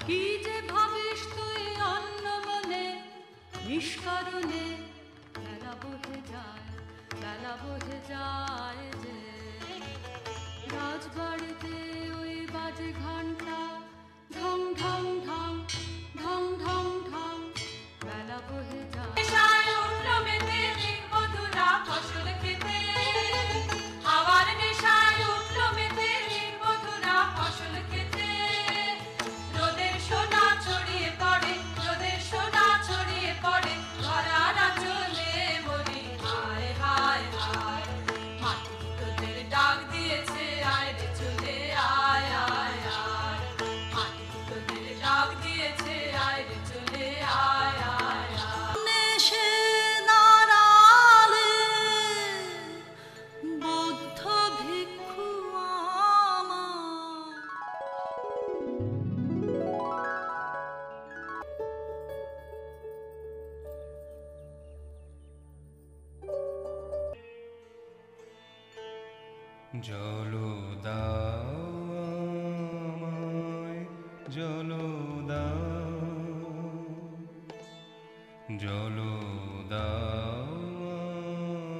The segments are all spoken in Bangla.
কি যে ভাবিস তুই অন্য মনে নিষ্কারণে বেলা বহে যায় যে রাজবাড়িতে ওই বাজে ঘন্টা ঢং ঢং ঢং ঢং ঢং ঢং বেলা বহে যায় ফসল খেতে আবার নেশায় উঠল মেতে নির্বধুরা ফসল খেতে রোদের সোনা ছড়িয়ে পড়ে ধরার আঁচলে মরি হায় হায় হায় মাটি তোদের ডাক দিয়েছে আয় রে চলে আয় আয় আয় মাটি তোদের ডাক দিয়েছে আয় রে চলে আয় আয় আয় নেশে দাঁড়ালে বৌদ্ধ ভিক্ষু আমার জলো দাও আমায়, জলো দাও, জলো দাও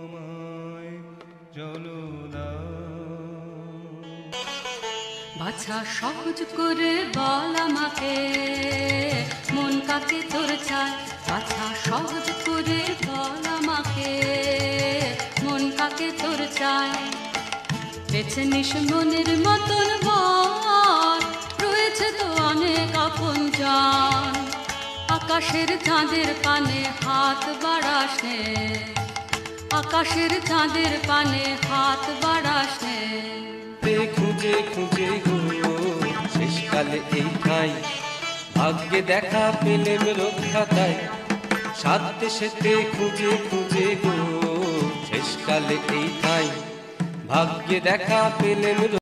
আমায়, জলো দাও। বাছা সহজ করে বল আমাকে মন কাকে তোর চায় বাছা সহজ করে বল আমাকে মন কাকে তোর চায় বেছে নিস মনের মতন বল রয়েছে তো অনেক আপনজন আকাশের চাঁদের পানে হাত বাড়াস নে আকাশের চাঁদের পানে হাত বাড়াস নে খুঁজে খুঁজে গো শেষকালে এই ঠাই ভাগ্যে দেখা পেলেম রক্ষাতায় সাত দেশেতে খুঁজে খুঁজে গো শেষকালে এই ঠাই ভাগ্যে দেখা পেলেম